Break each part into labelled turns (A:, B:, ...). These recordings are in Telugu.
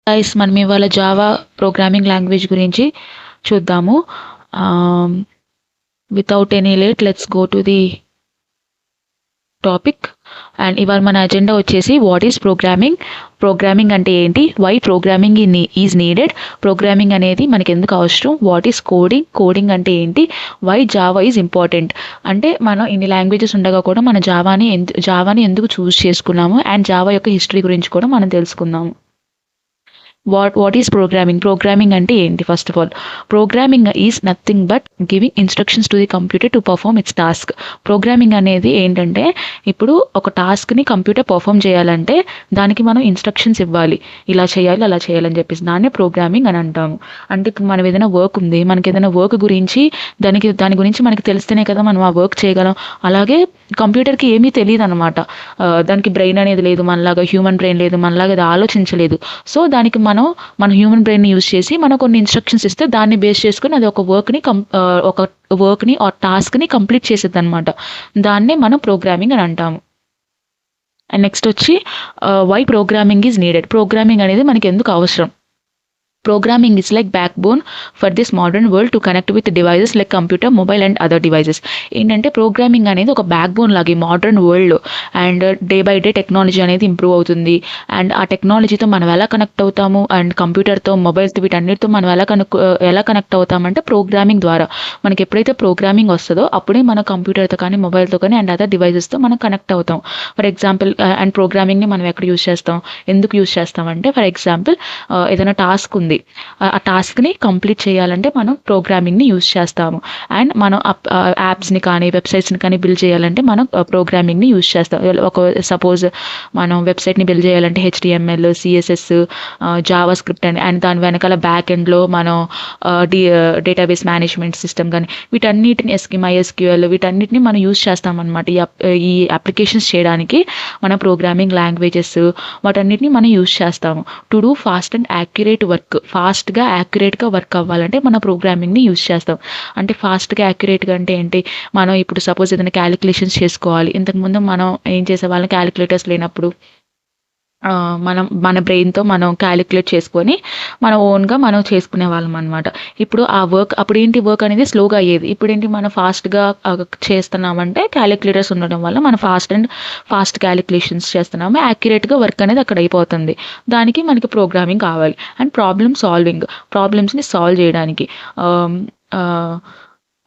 A: గైస్ మనం ఇవాళ జావా ప్రోగ్రామింగ్ లాంగ్వేజ్ గురించి చూద్దాము. Without any late let's go to the topic. And ఇవాళ మన అజెండా వచ్చేసి వాట్ ఈస్ ప్రోగ్రామింగ్ అంటే ఏంటి, why programming is needed, programming అనేది మనకి ఎందుకు అవసరం, వాట్ ఈస్ కోడింగ్ అంటే ఏంటి, వై జావా ఈజ్ ఇంపార్టెంట్. అంటే మనం ఇన్ని లాంగ్వేజెస్ ఉండగా కూడా మన జావాని ఎందుకు చూస్ చేసుకున్నాము, అండ్ జావా యొక్క హిస్టరీ గురించి కూడా మనం తెలుసుకుందాము. వాట్ ఈస్ ప్రోగ్రామింగ్ అంటే ఏంటి? First of all, programming is nothing but giving instructions to the computer to perform it's task. Programming అనేది ఏంటంటే, ఇప్పుడు ఒక టాస్క్ని కంప్యూటర్ పర్ఫామ్ చేయాలంటే దానికి మనం ఇన్స్ట్రక్షన్స్ ఇవ్వాలి, ఇలా చేయాలి అలా చేయాలని చెప్పేసి, దాన్నే ప్రోగ్రామింగ్ అని అంటాము. అంటే ఇప్పుడు మనం ఏదైనా వర్క్ ఉంది, మనకి ఏదైనా వర్క్ గురించి దాని గురించి మనకి తెలిస్తేనే కదా మనం ఆ వర్క్ చేయగలం. అలాగే కంప్యూటర్కి ఏమీ తెలియదు అనమాట. దానికి బ్రెయిన్ అనేది లేదు, మనలాగా హ్యూమన్ బ్రెయిన్ లేదు, మనలాగా అది ఆలోచించలేదు. సో దానికి మన హ్యూమన్ బ్రెయిన్ని యూజ్ చేసి మనం కొన్ని ఇన్స్ట్రక్షన్స్ ఇస్తే దాన్ని బేస్ చేసుకుని అది ఒక వర్క్ని ఆ టాస్క్ని కంప్లీట్ చేసేది అనమాట. దాన్నే మనం ప్రోగ్రామింగ్ అని అంటాము. అండ్ నెక్స్ట్ వచ్చి why programming is needed. Programming అనేది మనకి ఎందుకు అవసరం? Programming is like backbone for this modern world to connect with devices like computer, mobile and other devices. ఏంటంటే ప్రోగ్రామింగ్ అనేది ఒక బ్యాక్ బోన్ లాగే మోడర్న్ వరల్డ్లో. And day by day technology అనేది ఇంప్రూవ్ అవుతుంది. అండ్ ఆ టెక్నాలజీతో మనం ఎలా కనెక్ట్ అవుతాము, అండ్ కంప్యూటర్తో, మొబైల్తో, వీటన్నిటితో మనం ఎలా కనెక్ట్ అవుతామంటే ప్రోగ్రామింగ్ ద్వారా. మనకి ఎప్పుడైతే ప్రోగ్రామింగ్ వస్తుందో అప్పుడే మన కంప్యూటర్తో కానీ, మొబైల్తో కానీ, అండ్ అదర్ డివైజెస్తో మనం కనెక్ట్ అవుతాం. ఫర్ ఎగ్జాంపుల్, అండ్ ప్రోగ్రామింగ్ని మనం ఎక్కడ యూజ్ చేస్తాం, ఎందుకు యూజ్ చేస్తామంటే, ఫర్ ఎగ్జాంపుల్ ఏదైనా టాస్క్ ఉంది, ఆ టాస్క్ని కంప్లీట్ చేయాలంటే మనం ప్రోగ్రామింగ్ని యూజ్ చేస్తాము. అండ్ మనం యాప్స్ని కానీ, వెబ్సైట్స్ని కానీ బిల్డ్ చేయాలంటే మనం ప్రోగ్రామింగ్ని యూజ్ చేస్తాం. సపోజ్ మనం వెబ్సైట్ని బిల్డ్ చేయాలంటే HTML, CSS, Java script and దాని వెనకాల బ్యాక్ ఎండ్లో మనం డేటాబేస్ మేనేజ్మెంట్ సిస్టమ్ కానీ, వీటన్నిటిని MySQL, వీటన్నిటిని మనం యూజ్ చేస్తాం అనమాట. ఈ అప్లికేషన్స్ చేయడానికి మన ప్రోగ్రామింగ్ లాంగ్వేజెస్ వాటన్నిటిని మనం యూజ్ చేస్తాము. To do fast and accurate work, ఫాస్ట్గా యాక్యురేట్గా వర్క్ అవ్వాలంటే మన ప్రోగ్రామింగ్ని యూజ్ చేస్తాం. అంటే ఫాస్ట్గా యాక్యురేట్గా అంటే ఏంటి, మనం ఇప్పుడు సపోజ్ ఏదైనా క్యాలిక్యులేషన్స్ చేసుకోవాలి. ఇంతకుముందు మనం ఏం చేసేవాళ్ళం, క్యాలిక్యులేటర్స్ లేనప్పుడు మన బ్రెయిన్తో మనం క్యాలిక్యులేట్ చేసుకొని మన ఓన్గా మనం చేసుకునే వాళ్ళం అనమాట. ఇప్పుడు ఆ వర్క్ వర్క్ అనేది స్లోగా అయ్యేది. ఇప్పుడు ఏంటి, మనం ఫాస్ట్గా చేస్తున్నామంటే క్యాలిక్యులేటర్స్ ఉండడం వల్ల మనం ఫాస్ట్ క్యాలిక్యులేషన్స్ చేస్తున్నాము, యాక్యురేట్గా వర్క్ అనేది అక్కడ అయిపోతుంది. దానికి మనకి ప్రోగ్రామింగ్ కావాలి. అండ్ ప్రాబ్లమ్స్ని సాల్వ్ చేయడానికి,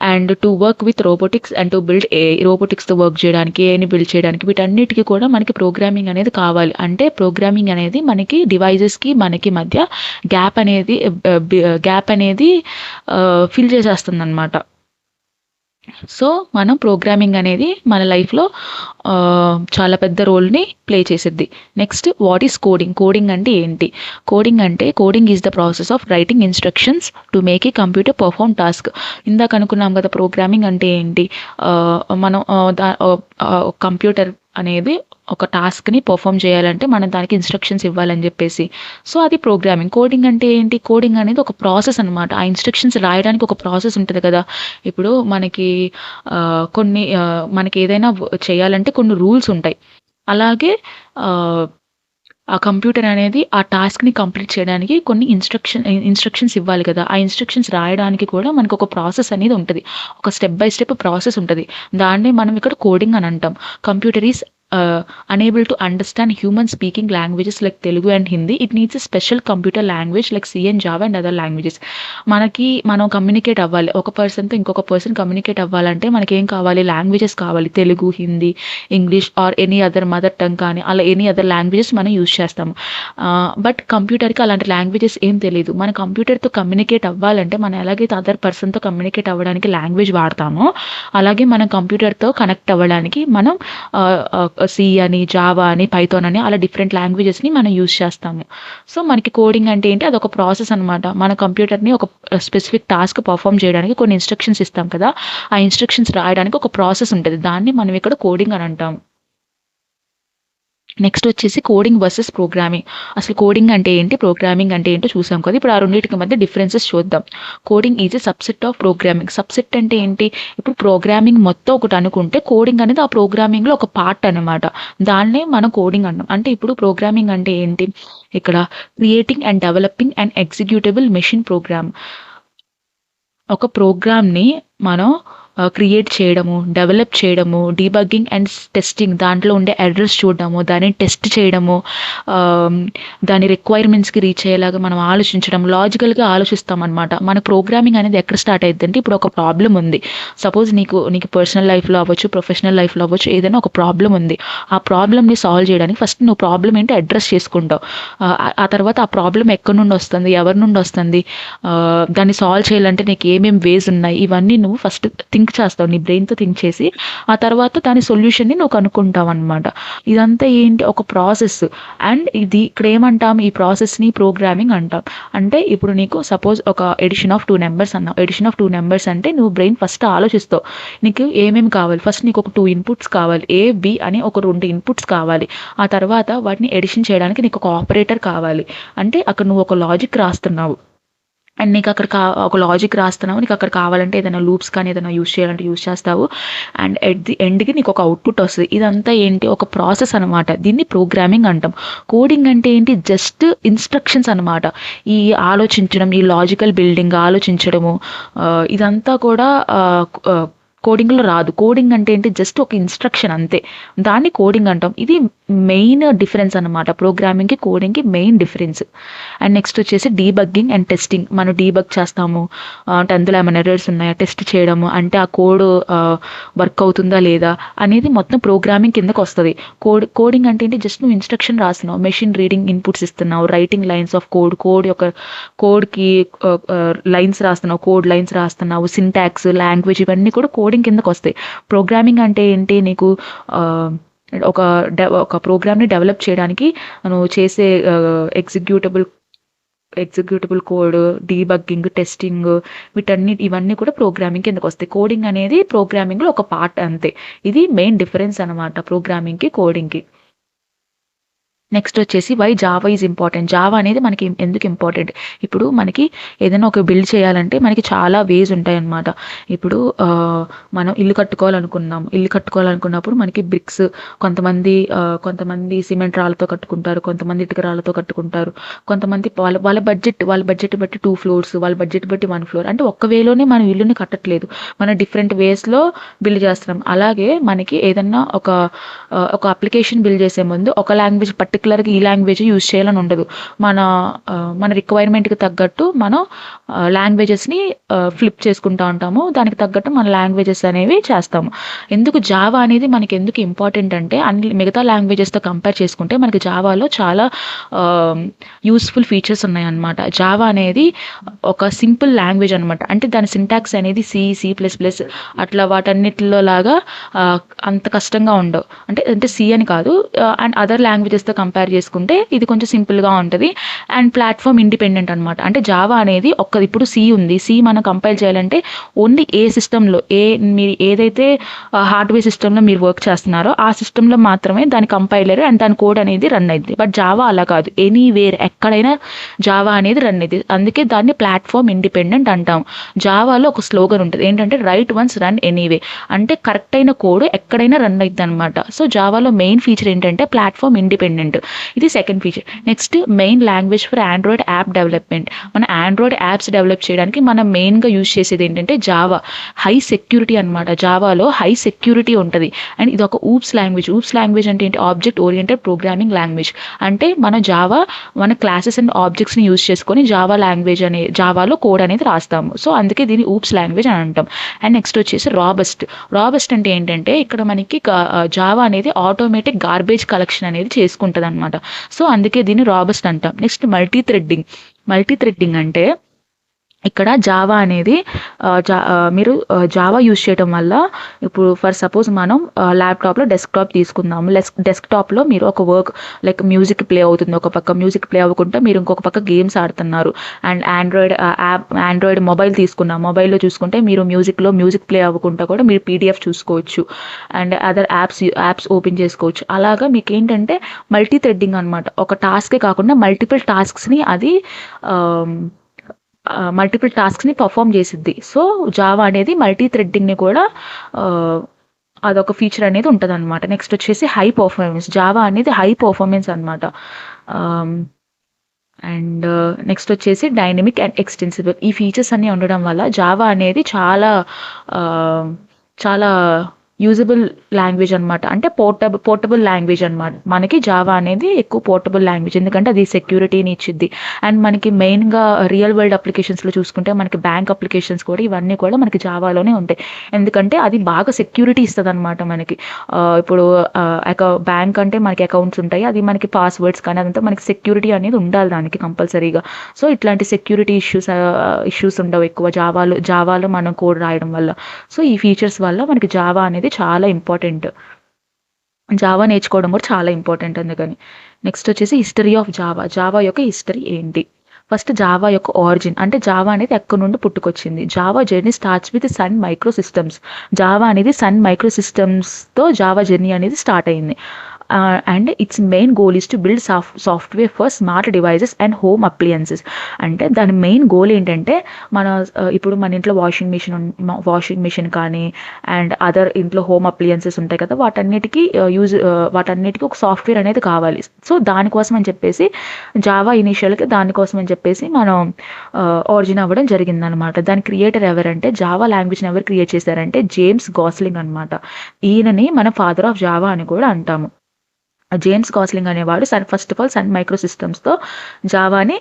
A: and to work with robotics and to build రోబోటిక్స్తో వర్క్ చేయడానికి, ఏని బిల్డ్ చేయడానికి, వీటన్నిటికీ కూడా మనకి ప్రోగ్రామింగ్ అనేది కావాలి. అంటే ప్రోగ్రామింగ్ అనేది మనకి డివైజెస్కి మనకి మధ్య గ్యాప్ అనేది ఫిల్ చేసేస్తుంది అనమాట. సో మనం ప్రోగ్రామింగ్ అనేది మన లైఫ్లో చాలా పెద్ద రోల్ని ప్లే చేసిద్ది. నెక్స్ట్, వాట్ ఈస్ కోడింగ్ అంటే ఏంటి? Coding is the process of writing instructions to make a computer perform task. ఇందాక అనుకున్నాం కదా ప్రోగ్రామింగ్ అంటే ఏంటి, మనం కంప్యూటర్ అనేది ఒక టాస్క్ని పర్ఫామ్ చేయాలంటే మనం దానికి ఇన్స్ట్రక్షన్స్ ఇవ్వాలని చెప్పేసి. సో అది ప్రోగ్రామింగ్. కోడింగ్ అంటే ఏంటి? కోడింగ్ అనేది ఒక ప్రాసెస్ అనమాట. ఆ ఇన్స్ట్రక్షన్స్ రాయడానికి ఒక ప్రాసెస్ ఉంటుంది కదా. ఇప్పుడు మనకి మనకి ఏదైనా చేయాలంటే కొన్ని రూల్స్ ఉంటాయి. అలాగే ఆ కంప్యూటర్ అనేది ఆ టాస్క్ని కంప్లీట్ చేయడానికి కొన్ని ఇన్స్ట్రక్షన్స్ ఇవ్వాలి కదా. ఆ ఇన్స్ట్రక్షన్స్ రాయడానికి కూడా మనకు ఒక ప్రాసెస్ అనేది ఉంటుంది, ఒక స్టెప్ బై స్టెప్ ప్రాసెస్ ఉంటుంది. దాన్ని మనం ఇక్కడ కోడింగ్ అని అంటాం. Computer is unable to understand human speaking languages like Telugu and Hindi. It needs a special computer language like C and Java and other languages. మనం కమ్యూనికేట్ అవ్వాలి, ఒక పర్సన్తో ఇంకొక పర్సన్ కమ్యూనికేట్ అవ్వాలంటే మనకి ఏం కావాలి, లాంగ్వేజెస్ కావాలి. Telugu, Hindi, English or any other mother tongue కానీ, అలా ఎనీ అదర్ లాంగ్వేజెస్ మనం యూజ్ చేస్తాము. బట్ కంప్యూటర్కి అలాంటి లాంగ్వేజెస్ ఏం తెలియదు. మన కంప్యూటర్తో కమ్యూనికేట్ అవ్వాలంటే మనం ఎలాగైతే అదర్ పర్సన్తో కమ్యూనికేట్ అవ్వడానికి లాంగ్వేజ్ వాడతామో, అలాగే మనం కంప్యూటర్తో కనెక్ట్ అవ్వడానికి మనం సి అని, జావా అని, పైథాన్ అని, అలా డిఫరెంట్ లాంగ్వేజెస్ని మనం యూజ్ చేస్తాము. సో మనకి కోడింగ్ అంటే ఏంటి, అదొక ప్రాసెస్ అనమాట. మన కంప్యూటర్ని ఒక స్పెసిఫిక్ టాస్క్ పర్ఫామ్ చేయడానికి కొన్ని ఇన్స్ట్రక్షన్స్ ఇస్తాం కదా, ఆ ఇన్స్ట్రక్షన్స్ రాయడానికి ఒక ప్రాసెస్ ఉంటుంది. దాన్ని మనం ఇక్కడ కోడింగ్ అని అంటాం. నెక్స్ట్ వచ్చేసి కోడింగ్ వర్సెస్ ప్రోగ్రామింగ్. అసలు కోడింగ్ అంటే ఏంటి, ప్రోగ్రామింగ్ అంటే ఏంటో చూసాం కదా. ఇప్పుడు ఆ రెండింటికి మధ్య డిఫరెన్సెస్ చూద్దాం. Coding is a subset of programming. Subset అంటే ఏంటి, ఇప్పుడు ప్రోగ్రామింగ్ మొత్తం ఒకటి అనుకుంటే కోడింగ్ అనేది ఆ ప్రోగ్రామింగ్లో ఒక పార్ట్ అనమాట. దాన్నే మనం కోడింగ్ అన్నాం. అంటే ఇప్పుడు ప్రోగ్రామింగ్ అంటే ఏంటి, ఇక్కడ creating and developing and executable machine program. ఒక ప్రోగ్రామ్ని మనం క్రియేట్ చేయడము, డెవలప్ చేయడము, డీబగ్గింగ్ అండ్ టెస్టింగ్, దాంట్లో ఉండే ఎర్రర్స్ చూడడము, దాన్ని టెస్ట్ చేయడము, దాని రిక్వైర్మెంట్స్కి రీచ్ అయ్యేలాగా మనం ఆలోచించడం, లాజికల్గా ఆలోచిస్తాం అనమాట. మన ప్రోగ్రామింగ్ అనేది ఎక్కడ స్టార్ట్ అవుతుంది అంటే, ఇప్పుడు ఒక ప్రాబ్లం ఉంది. సపోజ్ నీకు పర్సనల్ లైఫ్లో అవ్వచ్చు, ప్రొఫెషనల్ లైఫ్లో అవ్వచ్చు, ఏదైనా ఒక ప్రాబ్లం ఉంది. ఆ ప్రాబ్లమ్ని సాల్వ్ చేయడానికి ఫస్ట్ నువ్వు ప్రాబ్లం ఏంటి అడ్రస్ చేసుకుంటావు. ఆ తర్వాత ఆ ప్రాబ్లం ఎక్కడి నుండి వస్తుంది, ఎవరి నుండి వస్తుంది, దాన్ని సాల్వ్ చేయాలంటే నీకు ఏమేమి వేస్ ఉన్నాయి, ఇవన్నీ నువ్వు ఫస్ట్ థింక్ చేస్తావు, నీ బ్రెయిన్తో థింక్ చేసి ఆ తర్వాత దాని సొల్యూషన్ని నువ్వు కనుక్కుంటావు అనమాట. ఇదంతా ఏంటి, ఒక ప్రాసెస్. అండ్ ఇది ఇక్కడ ఏమంటాం, ఈ ప్రాసెస్ని ప్రోగ్రామింగ్ అంటాం. అంటే ఇప్పుడు నీకు సపోజ్ ఒక ఎడిషన్ ఆఫ్ 2 నెంబర్స్ అన్నావు. ఎడిషన్ ఆఫ్ 2 నెంబర్స్ అంటే నువ్వు బ్రెయిన్ ఫస్ట్ ఆలోచిస్తావు, నీకు ఏమేమి కావాలి. ఫస్ట్ నీకు ఒక 2 ఇన్పుట్స్ కావాలి, ఏ బి అని ఒక 2 ఇన్పుట్స్ కావాలి. ఆ తర్వాత వాటిని ఎడిషన్ చేయడానికి నీకు ఒక ఆపరేటర్ కావాలి. అంటే అక్కడ నువ్వు ఒక లాజిక్ రాస్తున్నావు. అండ్ నీకు అక్కడ ఒక లాజిక్ రాస్తున్నావు, నీకు అక్కడ కావాలంటే ఏదైనా లూప్స్ కానీ ఏదైనా యూస్ చేయాలంటే యూస్ చేస్తావు. అండ్ ఎట్ ది ఎండ్కి నీకు ఒక అవుట్పుట్ వస్తుంది. ఇదంతా ఏంటి, ఒక ప్రాసెస్ అనమాట. దీన్ని ప్రోగ్రామింగ్ అంటాం. కోడింగ్ అంటే ఏంటి, జస్ట్ ఇన్స్ట్రక్షన్స్ అనమాట. ఈ ఆలోచించడం, ఈ లాజికల్ బిల్డింగ్ ఆలోచించడము, ఇదంతా కూడా కోడింగ్లో రాదు. కోడింగ్ అంటే ఏంటి, జస్ట్ ఒక ఇన్స్ట్రక్షన్ అంతే, దాన్ని కోడింగ్ అంటాం. ఇది మెయిన్ డిఫరెన్స్ అనమాట, ప్రోగ్రామింగ్కి కోడింగ్కి మెయిన్ డిఫరెన్స్. అండ్ నెక్స్ట్ వచ్చేసి డీబగ్గింగ్ అండ్ టెస్టింగ్. మనం డీబగ్ చేస్తాము అంటే అందులో ఏమైనా ఎర్రర్స్ ఉన్నాయా టెస్ట్ చేయడము, అంటే ఆ కోడ్ వర్క్ అవుతుందా లేదా అనేది మొత్తం ప్రోగ్రామింగ్ కిందకు వస్తుంది. కోడింగ్ అంటే ఏంటి, జస్ట్ నువ్వు ఇన్స్ట్రక్షన్ రాస్తున్నావు, మెషిన్ రీడింగ్ ఇన్పుట్స్ ఇస్తున్నావు, రైటింగ్ లైన్స్ ఆఫ్ కోడ్కి లైన్స్ రాస్తున్నావు, కోడ్ లైన్స్ రాస్తున్నావు, సింటాక్స్, లాంగ్వేజ్, ఇవన్నీ కూడా కోడింగ్ కిందకు వస్తాయి. ప్రోగ్రామింగ్ అంటే ఏంటి, నీకు ఒక ప్రోగ్రామ్ని డెవలప్ చేయడానికి నువ్వు చేసే ఎగ్జిక్యూటబుల్ కోడ్, డీబగ్గింగ్, టెస్టింగ్, ఇవన్నీ కూడా ప్రోగ్రామింగ్ కిందకు వస్తాయి. కోడింగ్ అనేది ప్రోగ్రామింగ్లో ఒక పార్ట్ అంతే. ఇది మెయిన్ డిఫరెన్స్ అనమాట ప్రోగ్రామింగ్కి కోడింగ్కి. నెక్స్ట్ వచ్చేసి why Java is important. Java అనేది మనకి ఎందుకు ఇంపార్టెంట్, ఇప్పుడు మనకి ఏదైనా ఒక బిల్డ్ చేయాలంటే మనకి చాలా వేస్ ఉంటాయన్నమాట. ఇప్పుడు మనం ఇల్లు కట్టుకోవాలనుకున్నప్పుడు మనకి బ్రిక్స్, కొంతమంది సిమెంట్ రాళ్ళతో కట్టుకుంటారు, కొంతమంది ఇటుక రాళ్ళతో కట్టుకుంటారు, కొంతమంది వాళ్ళ బడ్జెట్ బట్టి 2 ఫ్లోర్స్, వాళ్ళ బడ్జెట్ బట్టి 1 ఫ్లోర్. అంటే ఒక్క వేలోనే మనం ఇల్లుని కట్టట్లేదు, మనం డిఫరెంట్ వేస్లో బిల్డ్ చేస్తున్నాం. అలాగే మనకి ఏదన్నా ఒక అప్లికేషన్ బిల్డ్ చేసే ముందు ఒక లాంగ్వేజ్ పర్టికులర్గా ఈ లాంగ్వేజ్ యూజ్ చేయాలని ఉండదు. మన రిక్వైర్మెంట్కి తగ్గట్టు మనం లాంగ్వేజెస్ని ఫ్లిప్ చేసుకుంటూ ఉంటాము, దానికి తగ్గట్టు మన లాంగ్వేజెస్ అనేవి చేస్తాము. ఎందుకు జావా అనేది మనకి ఎందుకు ఇంపార్టెంట్ అంటే, మిగతా లాంగ్వేజెస్తో కంపేర్ చేసుకుంటే మనకి జావాలో చాలా యూస్ఫుల్ ఫీచర్స్ ఉన్నాయన్నమాట. జావా అనేది ఒక సింపుల్ లాంగ్వేజ్ అనమాట. అంటే దాని సింటాక్స్ అనేది C++ అట్లా వాటన్నిటిలో లాగా అంత కష్టంగా ఉండవు. అంటే సి అని కాదు, అండ్ అదర్ లాంగ్వేజెస్తో కంపేర్ చేసుకుంటే ఇది కొంచెం సింపుల్గా ఉంటుంది. అండ్ ప్లాట్ఫామ్ ఇండిపెండెంట్ అనమాట. అంటే జావా అనేది ఇప్పుడు సి ఉంది, సి మనం కంపైల్ చేయాలంటే ఓన్లీ ఏ సిస్టంలో, మీరు ఏదైతే హార్డ్వేర్ సిస్టంలో మీరు వర్క్ చేస్తున్నారో ఆ సిస్టంలో మాత్రమే దాని కంపైలర్ అండ్ దాని కోడ్ అనేది రన్ అయింది. బట్ జావా అలా కాదు, ఎనీవేర్ ఎక్కడైనా జావా అనేది రన్ అయింది. అందుకే దాన్ని ప్లాట్ఫామ్ ఇండిపెండెంట్ అంటాం. జావాలో ఒక స్లోగన్ ఉంటుంది ఏంటంటే రైట్ వన్స్ రన్ ఎనీవే, అంటే కరెక్ట్ అయిన కోడ్ ఎక్కడైనా రన్ అవుతుంది అనమాట. సో జావాలో మెయిన్ ఫీచర్ ఏంటంటే ప్లాట్ఫామ్ ఇండిపెండెంట్, ఇది second feature. Next main language for Android app development. మన ఆండ్రాయిడ్ యాప్స్ డెవలప్ చేయడానికి మనం మెయిన్గా యూజ్ చేసేది ఏంటంటే జావా. హై సెక్యూరిటీ అనమాట, జావాలో హై సెక్యూరిటీ ఉంటుంది. అండ్ ఇది ఒక ఊప్స్ లాంగ్వేజ్ అంటే ఏంటి, ఆబ్జెక్ట్ ఓరియంటెడ్ ప్రోగ్రామింగ్ లాంగ్వేజ్. అంటే మన క్లాసెస్ అండ్ ఆబ్జెక్ట్స్ని యూజ్ చేసుకొని జావాలో కోడ్ అనేది రాస్తాము. సో అందుకే దీన్ని ఊప్స్ లాంగ్వేజ్ అని అంటాం. అండ్ నెక్స్ట్ వచ్చేసి రాబస్ట్ అంటే ఏంటంటే, ఇక్కడ మనకి జావా అనేది ఆటోమేటిక్ గార్బేజ్ కలెక్షన్ అనేది చేసుకుంటుంది అనమాట. సో అందుకే దీన్ని రాబస్ట్ అంటాం. నెక్స్ట్ మల్టీ థ్రెడ్డింగ్ అంటే ఇక్కడ జావా అనేది మీరు జావా యూజ్ చేయడం వల్ల ఇప్పుడు ఫర్ సపోజ్ మనం ల్యాప్టాప్లో డెస్క్టాప్ తీసుకుందాము. డెస్క్టాప్లో మీరు ఒక వర్క్ లైక్ మ్యూజిక్ ప్లే అవుతుంది, ఒక పక్క మ్యూజిక్ ప్లే అవ్వకుండా మీరు ఇంకొక పక్క గేమ్స్ ఆడుతున్నారు. అండ్ ఆండ్రాయిడ్ మొబైల్ తీసుకున్నాం, మొబైల్లో చూసుకుంటే మీరు మ్యూజిక్ ప్లే అవ్వకుండా కూడా మీరు పీడిఎఫ్ చూసుకోవచ్చు అండ్ అదర్ యాప్స్ ఓపెన్ చేసుకోవచ్చు. అలాగా మీకు ఏంటంటే మల్టీ థ్రెడ్డింగ్ అనమాట. ఒక టాస్కే కాకుండా మల్టిపుల్ టాస్క్స్ని పర్ఫామ్ చేసిద్ది. సో జావా అనేది మల్టీ థ్రెడ్డింగ్ని కూడా అదొక ఫీచర్ అనేది ఉంటుంది అనమాట. నెక్స్ట్ వచ్చేసి హై పర్ఫార్మెన్స్. జావా అనేది హై పర్ఫార్మెన్స్ అనమాట. అండ్ నెక్స్ట్ వచ్చేసి డైనమిక్ అండ్ ఎక్స్టెన్సిబుల్. ఈ ఫీచర్స్ అన్నీ ఉండడం వల్ల జావా అనేది చాలా చాలా యూజబుల్ లాంగ్వేజ్ అనమాట. అంటే పోర్టబుల్ లాంగ్వేజ్ అనమాట. మనకి జావా అనేది ఎక్కువ పోర్టబుల్ లాంగ్వేజ్, ఎందుకంటే అది సెక్యూరిటీని ఇచ్చిద్ది. అండ్ మనకి మెయిన్గా రియల్ వరల్డ్ అప్లికేషన్స్లో చూసుకుంటే మనకి బ్యాంక్ అప్లికేషన్స్ కూడా ఇవన్నీ కూడా మనకి జావాలోనే ఉంటాయి. ఎందుకంటే అది బాగా సెక్యూరిటీ ఇస్తుంది అనమాట మనకి. ఇప్పుడు బ్యాంక్ అంటే మనకి అకౌంట్స్ ఉంటాయి, అది మనకి పాస్వర్డ్స్ కానీ అదంతా మనకి సెక్యూరిటీ అనేది ఉండాలి దానికి కంపల్సరీగా. సో ఇట్లాంటి సెక్యూరిటీ ఇష్యూస్ ఉండవు ఎక్కువ జావాలో మనం కోడ్ రాయడం వల్ల. సో ఈ ఫీచర్స్ వల్ల మనకి జావా అనేది చాలా ఇంపార్టెంట్. జావా నేర్చుకోవడం కూడా చాలా ఇంపార్టెంట్ అందుకని. నెక్స్ట్ వచ్చేసి హిస్టరీ ఆఫ్ జావా. జావా యొక్క హిస్టరీ ఏంటి? ఫస్ట్ జావా యొక్క ఆరిజిన్, అంటే జావా అనేది ఎక్కడి నుండి పుట్టుకొచ్చింది. Java journey starts with Sun Microsystems. Java అనేది సన్ మైక్రో సిస్టమ్స్తో జావా జర్నీ అనేది స్టార్ట్ అయింది. And its main goal is to build software for smart devices and home appliances. అంటే దాని మెయిన్ గోల్ ఏంటంటే ఇప్పుడు మన ఇంట్లో వాషింగ్ మిషన్ కానీ అండ్ అదర్ ఇంట్లో హోమ్ అప్లియన్సెస్ ఉంటాయి కదా, వాటన్నిటికీ ఒక సాఫ్ట్వేర్ అనేది కావాలి. సో దానికోసం అని చెప్పేసి జావా ఇనీషియల్గా దానికోసం అని చెప్పేసి మనం ఆరిజిన్ అవ్వడం జరిగిందనమాట. దాని క్రియేటర్ ఎవరంటే, జావా లాంగ్వేజ్ని ఎవరు క్రియేట్ చేశారంటే జేమ్స్ గాస్లింగ్ అనమాట. ఈయనని మన ఫాదర్ ఆఫ్ జావా అని కూడా అంటాము. జేమ్స్ గాస్లింగ్ అనేవాడు ఫస్ట్ ఆఫ్ ఆల్ సన్ మైక్రో సిస్టమ్స్తో జావాని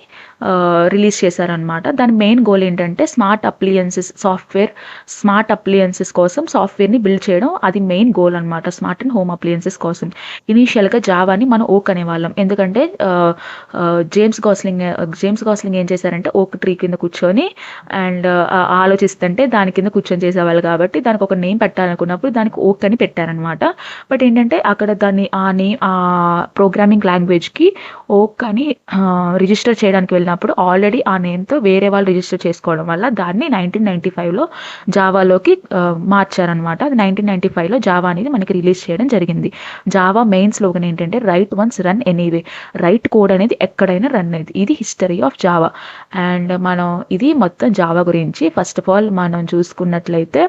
A: రిలీజ్ చేశారనమాట. దాని మెయిన్ గోల్ ఏంటంటే స్మార్ట్ అప్లియన్సెస్ కోసం సాఫ్ట్వేర్ని బిల్డ్ చేయడం, అది మెయిన్ గోల్ అనమాట. స్మార్ట్ అండ్ హోమ్ అప్లియన్సెస్ కోసం ఇనీషియల్గా జావాని మనం ఓక్ అనేవాళ్ళం. ఎందుకంటే జేమ్స్ గాస్లింగ్ ఏం చేశారంటే ఓక్ ట్రీ కింద కూర్చొని అండ్ ఆలోచిస్తుంటే దాని కింద కూర్చొని చేసేవాళ్ళు కాబట్టి దానికి ఒక నేమ్ పెట్టాలనుకున్నప్పుడు దానికి ఓక్ అని పెట్టారనమాట. బట్ ఏంటంటే అక్కడ దాన్ని ఆ ప్రోగ్రామింగ్ లాంగ్వేజ్కి ఓక్ అని రిజిస్టర్ చేయడానికి వెళ్ళినప్పుడు ఆల్రెడీ ఆ నేమ్తో వేరే వాళ్ళు రిజిస్టర్ చేసుకోవడం వల్ల దాన్ని 1995లో జావాలోకి మార్చారనమాట. అది 1995లో జావా అనేది మనకి రిలీజ్ చేయడం జరిగింది. జావా మెయిన్ స్లోగన్ ఏంటంటే right once run anyway. Right code అనేది ఎక్కడైనా రన్ అయింది. ఇది హిస్టరీ ఆఫ్ జావా. అండ్ ఇది మొత్తం జావా గురించి. ఫస్ట్ ఆఫ్ ఆల్ మనం చూసుకున్నట్లయితే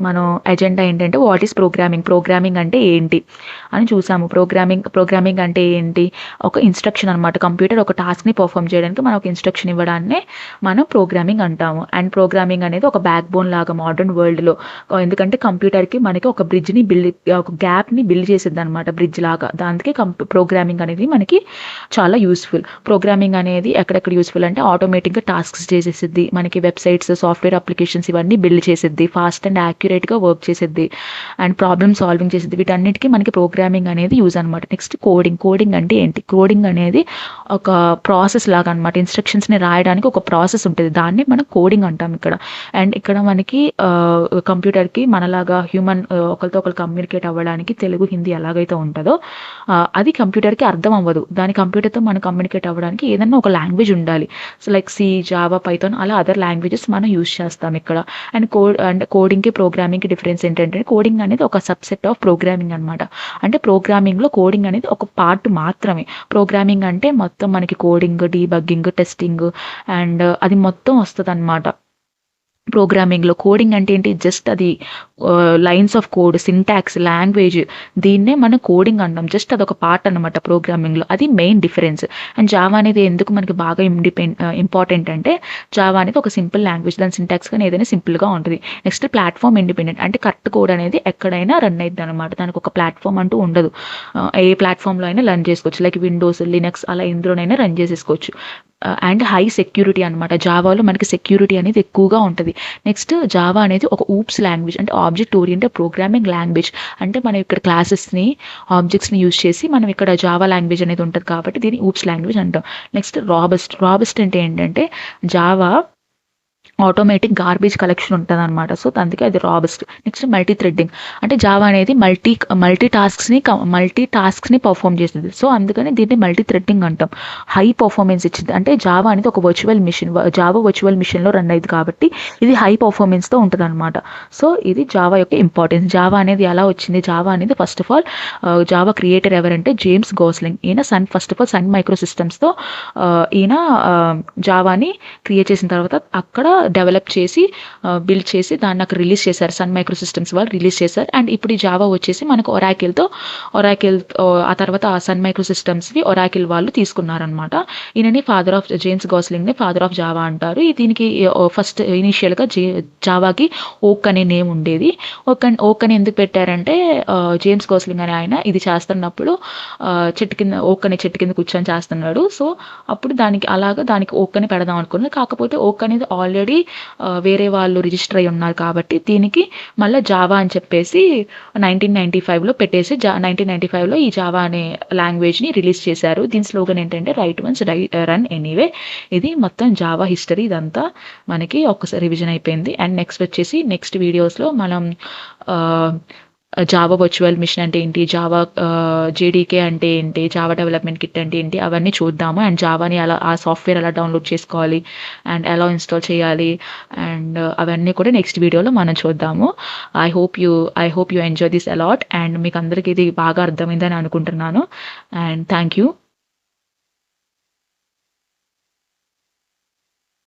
A: మన ఎజెండా ఏంటంటే వాట్ ఈస్ ప్రోగ్రామింగ్ అంటే ఏంటి అని చూసాము. ప్రోగ్రామింగ్ అంటే ఏంటి? ఒక ఇన్స్ట్రక్షన్ అనమాట. కంప్యూటర్ ఒక టాస్క్ని పర్ఫామ్ చేయడానికి మనం ఒక ఇన్స్ట్రక్షన్ ఇవ్వడాన్నే మనం ప్రోగ్రామింగ్ అంటాము. అండ్ ప్రోగ్రామింగ్ అనేది ఒక బ్యాక్ బోన్ లాగా మోడర్న్ వరల్డ్లో, ఎందుకంటే కంప్యూటర్కి మనకి ఒక గ్యాప్ని బిల్డ్ చేసిద్ది అనమాట, బ్రిడ్జ్ లాగా. దానికి ప్రోగ్రామింగ్ అనేది మనకి చాలా యూస్ఫుల్. ప్రోగ్రామింగ్ అనేది ఎక్కడెక్కడ యూస్ఫుల్ అంటే ఆటోమేటిక్గా టాస్క్స్ చేసేసిద్ది, మనకి వెబ్సైట్స్, సాఫ్ట్వేర్ అప్లికేషన్స్ ఇవన్నీ బిల్డ్ చేసిద్ది, ఫాస్ట్ అండ్ యాక్యురేట్గా వర్క్ చేసిద్ది అండ్ ప్రాబ్లమ్ సాల్వింగ్ చేసిద్ది. వీటన్నిటికీ మనకి ప్రోగ్రామింగ్ అనేది యూజ్ అనమాట. నెక్స్ట్ కోడింగ్ అంటే ఏంటి? కోడింగ్ అనేది ఒక ప్రాసెస్ లాగా అనమాట. ఇన్స్ట్రక్షన్స్ని రాయడానికి ఒక ప్రాసెస్ ఉంటుంది, దాన్ని మనం కోడింగ్ అంటాం ఇక్కడ. అండ్ ఇక్కడ మనకి కంప్యూటర్కి మనలాగా హ్యూమన్ ఒకరితో ఒకరు కమ్యూనికేట్ అవ్వడానికి తెలుగు, హిందీ ఎలాగైతే ఉంటుందో అది కంప్యూటర్కి అర్థం అవ్వదు. దాని కంప్యూటర్తో మనం కమ్యూనికేట్ అవ్వడానికి ఏదన్నా ఒక లాంగ్వేజ్ ఉండాలి. So like C, Java, Python అలా అదర్ లాంగ్వేజెస్ మనం యూజ్ చేస్తాం ఇక్కడ. అండ్ కోడింగ్కి ప్రోగ్రామింగ్కి డిఫరెన్స్ ఏంటంటే కోడింగ్ అనేది ఒక సబ్సెట్ ఆఫ్ ప్రోగ్రామింగ్ అనమాట. అంటే ప్రోగ్రామింగ్లో కోడింగ్ అనేది ఒక పార్ట్ మాత్రమే. ప్రోగ్రామింగ్ అంటే మొత్తం మనకి కోడింగ్, డీబగ్గింగ్, టెస్టింగ్ అండ్ అది మొత్తం వస్తుంది అనమాట. ప్రోగ్రామింగ్లో కోడింగ్ అంటే ఏంటి? జస్ట్ అది lines of code, syntax, language, దీన్నే మనం కోడింగ్ అంటాం. జస్ట్ అదొక పార్ట్ అనమాట ప్రోగ్రామింగ్లో. అది మెయిన్ డిఫరెన్స్. అండ్ జావా అనేది ఎందుకు మనకి బాగా ఇంపార్టెంట్ అంటే జావా అనేది ఒక సింపుల్ లాంగ్వేజ్, దాని సింటాక్స్ కానీ ఏదైనా సింపుల్గా ఉంటుంది. నెక్స్ట్ ప్లాట్ఫామ్ ఇండిపెండెంట్, అంటే కరెక్ట్ కోడ్ అనేది ఎక్కడైనా రన్ అవుతుంది అనమాట. దానికి ఒక ప్లాట్ఫామ్ అంటూ ఉండదు. ఏ ప్లాట్ఫామ్లో అయినా రన్ చేసుకోవచ్చు. లైక్ విండోస్, లినక్స్ అలా ఎందులోనైనా రన్ చేసేసుకోవచ్చు. అండ్ హై సెక్యూరిటీ అనమాట. జావాలో మనకి సెక్యూరిటీ అనేది ఎక్కువగా ఉంటుంది. నెక్స్ట్ జావా అనేది ఒక ఊప్స్ లాంగ్వేజ్, అంటే ఆబ్జెక్ట్ ఓరియంటెడ్ ప్రోగ్రామింగ్ లాంగ్వేజ్. అంటే మనం ఇక్కడ క్లాసెస్ని ఆబ్జెక్ట్స్ని యూజ్ చేసి మనం ఇక్కడ జావా లాంగ్వేజ్ అనేది ఉంటుంది కాబట్టి దీన్ని ఊప్స్ లాంగ్వేజ్ అంటాం. నెక్స్ట్ రాబస్ట్ అంటే ఏంటంటే జావా ఆటోమేటిక్ గార్బేజ్ కలెక్షన్ ఉంటుంది అనమాట. సో అందుకే అది రాబస్ట్. నెక్స్ట్ మల్టీ థ్రెడ్డింగ్, అంటే జావా అనేది మల్టీ టాస్క్స్ని పర్ఫామ్ చేస్తుంది. సో అందుకని దీన్ని మల్టీ థ్రెడ్డింగ్ అంటాం. హై పర్ఫార్మెన్స్ ఇచ్చింది, అంటే జావా అనేది ఒక వర్చువల్ మిషన్, జావా వర్చువల్ మిషన్లో రన్ అయ్యింది కాబట్టి ఇది హై పర్ఫార్మెన్స్తో ఉంటుంది అనమాట. సో ఇది జావా యొక్క ఇంపార్టెన్స్. జావా అనేది ఎలా వచ్చింది? జావా అనేది first of all Java creator ఎవరంటే జేమ్స్ గోస్లింగ్. ఈయన ఫస్ట్ ఆఫ్ ఆల్ సన్ మైక్రో సిస్టమ్స్తో ఈయన జావాని క్రియేట్ చేసిన తర్వాత అక్కడ డెవలప్ చేసి బిల్డ్ చేసి దాన్ని అక్కడ రిలీజ్ చేశారు. సన్ మైక్రో సిస్టమ్స్ వాళ్ళు రిలీజ్ చేశారు. అండ్ ఇప్పుడు ఈ జావా వచ్చేసి మనకు ఒరాకిల్ ఆ తర్వాత ఆ సన్ మైక్రో సిస్టమ్స్వి ఒరాకిల్ వాళ్ళు తీసుకున్నారనమాట. ఈయనని జేమ్స్ గోస్లింగ్ని ఫాదర్ ఆఫ్ జావా అంటారు. దీనికి ఫస్ట్ ఇనీషియల్గా జావాకి ఓక్ అనే నేమ్ ఉండేది. ఓక్ అని ఎందుకు పెట్టారంటే జేమ్స్ గోస్లింగ్ అనే ఆయన ఇది చేస్తున్నప్పుడు ఓక్ అనే చెట్టు కింద కూర్చొని చేస్తున్నాడు. సో అప్పుడు దానికి ఓక్ అని పెడదాం అనుకున్నారు. కాకపోతే ఓక్ అనేది ఆల్రెడీ వేరే వాళ్ళు రిజిస్టర్ అయి ఉన్నారు కాబట్టి దీనికి మళ్ళీ జావా అని చెప్పేసి 1995లో పెట్టేసి 1995లో ఈ జావా అనే లాంగ్వేజ్ని రిలీజ్ చేశారు. దీని స్లోగన్ ఏంటంటే రైట్ వన్స్ రన్ ఎనీవే. ఇది మొత్తం జావా హిస్టరీ. ఇదంతా మనకి ఒక్కసారి రివిజన్ అయిపోయింది. అండ్ నెక్స్ట్ వీడియోస్లో మనం జావా వర్చువల్ మిషన్ అంటే ఏంటి, జావా జేడీకే అంటే ఏంటి, జావా డెవలప్మెంట్ కిట్ అంటే ఏంటి, అవన్నీ చూద్దాము. అండ్ జావాని ఆ సాఫ్ట్వేర్ ఎలా డౌన్లోడ్ చేసుకోవాలి అండ్ ఎలా ఇన్స్టాల్ చేయాలి అండ్ అవన్నీ కూడా నెక్స్ట్ వీడియోలో మనం చూద్దాము. I hope you enjoy this a lot. అండ్ మీకు అందరికీ ఇది బాగా అర్థమైందని అనుకుంటున్నాను. And thank you.